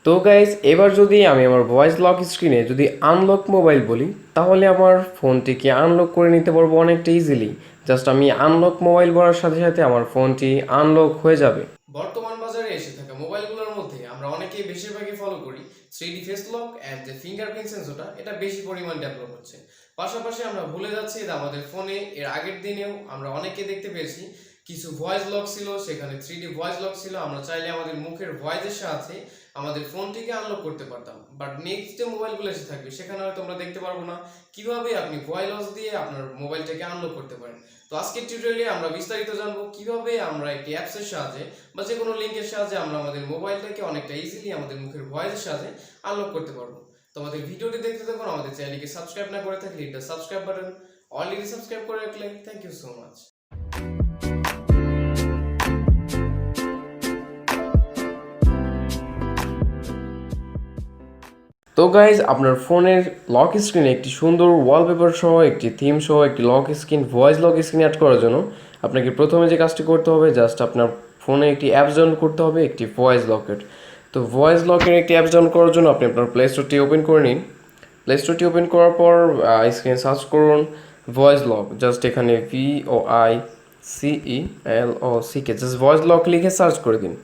তো গাইস এবার যদি আমি আমার ভয়েস লক স্ক্রিনে যদি আনলক মোবাইল বলি তাহলে আমার ফোনটিকে আনলক করে নিতে পারবো অনেকটা ইজিলি। জাস্ট আমি আনলক মোবাইল বলার সাথে সাথে আমার ফোনটি আনলক হয়ে যাবে। বর্তমান বাজারে এসে থাকা মোবাইলগুলোর মধ্যে আমরা অনেকেই বেশিরভাগই ফলো করি 3D ফেস লক এন্ড যে ফিঙ্গারপ্রিন্ট সেন্সরটা, এটা বেশি পরিমাণ ডেভেলপ হচ্ছে। পাশাপাশি আমরা ভুলে যাচ্ছি যে আমাদের ফোনে এর আগের দিনেও আমরা অনেকে দেখতে পেয়েছি কিছু ভয়েস লক ছিল, সেখানে 3D ভয়েস লক ছিল। আমরা চাইলে আমাদের মুখের ভয়েসের সাথে আমাদের ফোনটিকে আনলক করতে পারতাম। বাট নেক্সট যে মোবাইলগুলো এসে থাকবে সেখানে হয়তো আমরা দেখতে পারবো না কিভাবে আপনি ভয়েস লক দিয়ে আপনার মোবাইলটাকে আনলক করতে পারেন। তো আজকের টিউটোরিয়ালে আমরা বিস্তারিত জানবো কিভাবে আমরা একটি অ্যাপসের সাহায্যে বা যে কোনো লিঙ্কের সাহায্যে আমরা আমাদের মোবাইলটাকে অনেকটা ইজিলি আমাদের মুখের ভয়েসের সাথে আনলক করতে পারবো। তো আমাদের ভিডিওটি দেখতে থাকুন। আমাদের চ্যানেলকে সাবস্ক্রাইব না করে থাকলে এটা সাবস্ক্রাইব বাটন অলরেডি সাবস্ক্রাইব করে রাখলে থ্যাংক ইউ সো মাচ। তো গাইজ আপনার ফোনের লক স্ক্রিনে একটি সুন্দর ওয়ালপেপার সহ একটি থিম সহ একটি lock screen voice lock screen add করার জন্য আপনাকে প্রথমে যে কাজটি করতে হবে, জাস্ট আপনার ফোনে একটি অ্যাপস ডাউনলোড করতে হবে, একটি ভয়েস লকের। তো ভয়েস লকের একটি অ্যাপস ডাউনলোড করার জন্য আপনি আপনার প্লে স্টোরটি ওপেন করে নিন। প্লে স্টোরটি ওপেন করার পর স্ক্রিনে সার্চ করুন ভয়েস লক। জাস্ট এখানে VOICELOCK জাস্ট ভয়েস লক লিখে সার্চ করে দিন।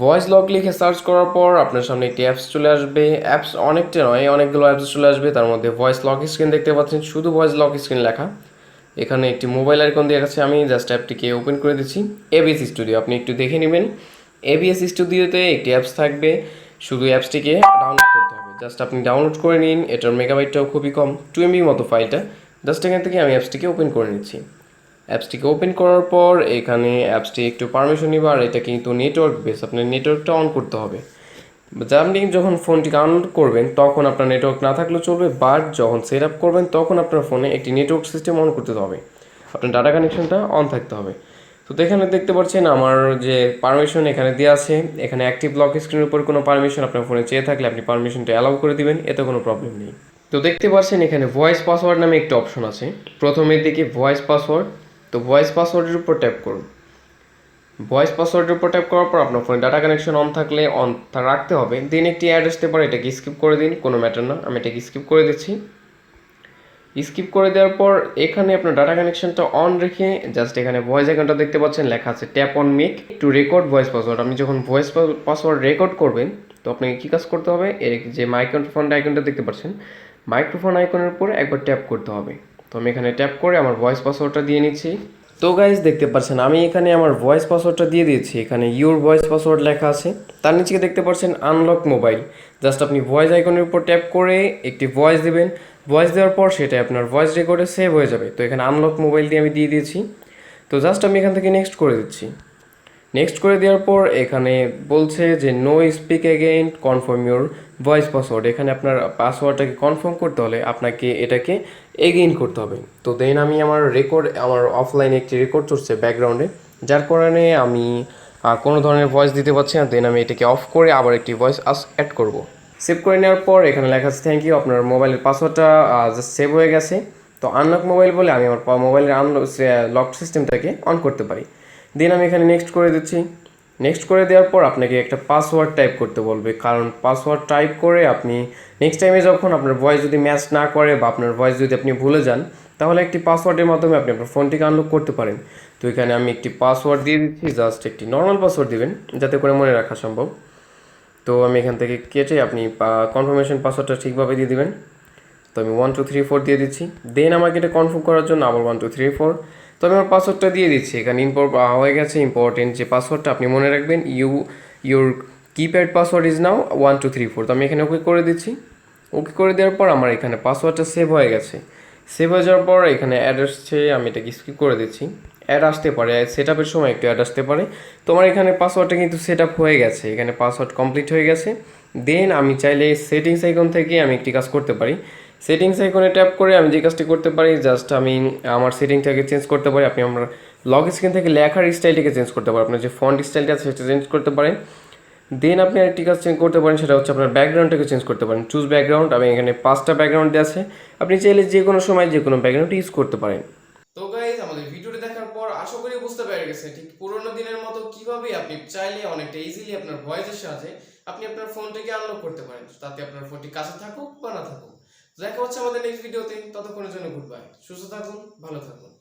ভয়েস লক লিখে সার্চ করার পর আপনার সামনে একটি অ্যাপস চলে আসবে। অ্যাপস অনেকটা নয়, অনেকগুলো অ্যাপস চলে আসবে। তার মধ্যে ভয়েস লক স্ক্রিন দেখতে পাচ্ছেন, শুধু ভয়েস লক স্ক্রিন লেখা। এখানে একটি মোবাইল আইকন দিয়ে গেছে, আমি জাস্ট অ্যাপটিকে ওপেন করে দিচ্ছি। ABS স্টুডিও আপনি একটু দেখে নেবেন। ABS স্টুডিওতে একটি অ্যাপস থাকবে, শুধু অ্যাপসটিকে ডাউনলোড করতে হবে। জাস্ট আপনি ডাউনলোড করে নিন। এটার মেগাবাইটটাও খুবই কম, 2 MB মতো ফাইলটা। জাস্ট এখান থেকে আমি অ্যাপসটিকে ওপেন করে নিচ্ছি। অ্যাপসটিকে ওপেন করার পর এখানে অ্যাপসটি একটু পারমিশন নিবে, আর এটা কিন্তু নেটওয়ার্ক বেস, আপনার নেটওয়ার্কটা অন করতে হবে। আপনি যখন ফোনটিকে আনলোড করবেন তখন আপনার নেটওয়ার্ক না থাকলেও চলবে, বাট যখন সেট আপ করবেন তখন আপনার ফোনে একটি নেটওয়ার্ক সিস্টেম অন করতে হবে, আপনার ডাটা কানেকশনটা অন থাকতে হবে। তো এখানে দেখতে পাচ্ছেন আমার যে পারমিশন এখানে দেওয়া আছে। এখানে অ্যাক্টিভ লক স্ক্রিনের উপর কোনো পারমিশন আপনার ফোনে চেয়ে থাকলে আপনি পারমিশনটা অ্যালাউ করে দিবেন, এতে কোনো প্রবলেম নেই। তো দেখতে পাচ্ছেন এখানে ভয়েস পাসওয়ার্ড নামে একটা অপশন আছে, প্রথমের দিকে ভয়েস পাসওয়ার্ড। তো ভয়েস পাসওয়ার্ডের উপর ট্যাপ করুন। ভয়েস পাসওয়ার্ডের উপর ট্যাপ করার পর আপনার ফোনে ডাটা কানেকশন অন থাকলে অন রাখতে হবে। দেন একটি অ্যাড আসতে পারে, এটাকে স্কিপ করে দিন, কোনো ম্যাটার না, আমি এটাকে স্কিপ করে দিচ্ছি। স্কিপ করে দেওয়ার পর এখানে আপনার ডাটা কানেকশনটা অন রেখে জাস্ট এখানে ভয়েস আইকনটা দেখতে পাচ্ছেন, লেখা আছে tap on make two record voice password. আপনি যখন ভয়েস পাসওয়ার্ড রেকর্ড করবেন তো আপনাকে কী কাজ করতে হবে, এর যে মাইক্রোফোন আইকনটা দেখতে পাচ্ছেন, মাইক্রোফোন আইকনের উপর একবার ট্যাপ করতে হবে। তো আমি এখানে ট্যাপ করে আমার ভয়েস পাসওয়ার্ডটা দিয়ে নিচ্ছি। তো গাইজ দেখতে পাচ্ছেন আমি এখানে আমার ভয়েস পাসওয়ার্ডটা দিয়ে দিয়েছি। এখানে ইউর ভয়েস পাসওয়ার্ড লেখা আছে, তার নিচে দেখতে পাচ্ছেন আনলক মোবাইল। জাস্ট আপনি ভয়েস আইকনের উপর ট্যাপ করে একটি ভয়েস দেবেন। ভয়েস দেওয়ার পর সেটা আপনার ভয়েস রেকর্ডে সেভ হয়ে যাবে। তো এখানে আনলক মোবাইল দিয়ে আমি দিয়ে দিয়েছি। তো জাস্ট আমি এখান থেকে নেক্সট করে দিচ্ছি। নেক্সট করে দেওয়ার পর এখানে বলছে যে now speak again confirm your voice password. এখানে আপনার পাসওয়ার্ডটাকে কনফার্ম করতে হলে আপনাকে এটাকে এগেইন করতে হবে। তো দেন আমি আমার অফলাইনে একটি রেকর্ড চলছে ব্যাকগ্রাউন্ডে, যার কারণে আমি কোনো ধরনের ভয়েস দিতে পারছি না। দেন আমি এটাকে অফ করে আবার একটি ভয়েস অ্যাড করব। সেভ করে নেওয়ার পর এখানে লেখা আছে থ্যাংক ইউ, আপনার মোবাইলের পাসওয়ার্ডটা জাস্ট সেভ হয়ে গেছে। তো আনলক মোবাইল বলে আমি আমার মোবাইলের লক সিস্টেমটাকে অন করতে পারি। দেন আমি এখানে নেক্সট করে দিচ্ছি। নেক্সট করে দেওয়ার পর আপনাকে একটা পাসওয়ার্ড টাইপ করতে বলবে, কারণ পাসওয়ার্ড টাইপ করে আপনি নেক্সট টাইমে যখন আপনার ভয়েস যদি ম্যাচ না করে বা আপনার ভয়েস যদি আপনি ভুলে যান, তাহলে একটি পাসওয়ার্ডের মাধ্যমে আপনি আপনার ফোনটিকে আনলক করতে পারেন। তো এখানে আমি একটি পাসওয়ার্ড দিয়ে দিচ্ছি, জাস্ট একটি নর্মাল পাসওয়ার্ড দিবেন যাতে করে মনে রাখা সম্ভব। তো আমি এখান থেকে কেটে আপনি কনফার্মেশন পাসওয়ার্ডটা ঠিকভাবে দিয়ে দিবেন। তো আমি 1 2 3 4 দিয়ে দিচ্ছি। দেন আমাকে এটা কনফার্ম করার জন্য আবার 1 2 3 4। তো আমি আমার পাসওয়ার্ডটা দিয়ে দিচ্ছি। এখানে হয়ে গেছে। ইম্পর্টেন্ট যে পাসওয়ার্ডটা আপনি মনে রাখবেন, your keypad password is now 1 2 3 4। তো আমি এখানে ওকে করে দিচ্ছি। ওকে করে দেওয়ার পর আমার এখানে পাসওয়ার্ডটা সেভ হয়ে গেছে। সেভ হয়ে যাওয়ার পর এখানে অ্যাড আসছে, আমি এটাকে স্কিপ করে দিচ্ছি। অ্যাড আসতে পারে, সেট আপের সময় একটু অ্যাড আসতে পারে। তোমার এখানে পাসওয়ার্ডটা কিন্তু সেট আপ হয়ে গেছে, এখানে পাসওয়ার্ড কমপ্লিট হয়ে গেছে। দেন আমি চাইলে সেটিংস আইকন থেকে আমি একটি কাজ করতে পারি। সেটিংস আইকনে ট্যাপ করে আমি যে কাজটি করতে পারি, জাস্ট আমি আমার সেটিংটাকে চেঞ্জ করতে পারি। আপনি আমার লক স্ক্রিন থেকে লেখার স্টাইলটাকে চেঞ্জ করতে পারেন, আপনার যে ফন্ট স্টাইলটা আছে সেটা চেঞ্জ করতে পারেন। দেন আপনি আরেকটি কাজ চেঞ্জ করতে পারেন, সেটা হচ্ছে আপনার ব্যাকগ্রাউন্ডটাকে চেঞ্জ করতে পারেন। চুজ ব্যাকগ্রাউন্ড, আমি এখানে 5টা ব্যাকগ্রাউন্ড দেওয়া আছে, আপনি চাইলে যে কোনো সময় যে কোনো ব্যাকগ্রাউন্ড ইউজ করতে পারেন। তো গাইজ আমাদের ভিডিওটি দেখার পর আশা করি বুঝতে পেরে গেছে ঠিক পুরোনো দিনের মতো কিভাবে আপনি চাইলে অনেকটা ইজিলি আপনার ভয়েসের সাহায্যে আপনি আপনার ফোনটিকে আনলক করতে পারেন, তাতে আপনার ফোনটি কাছে থাকুক বা না থাকুক। দেখা হচ্ছে আমাদের নেক্সট ভিডিওতে, ততক্ষণের জন্য গুড বাই। সুস্থ থাকুন, ভালো থাকুন।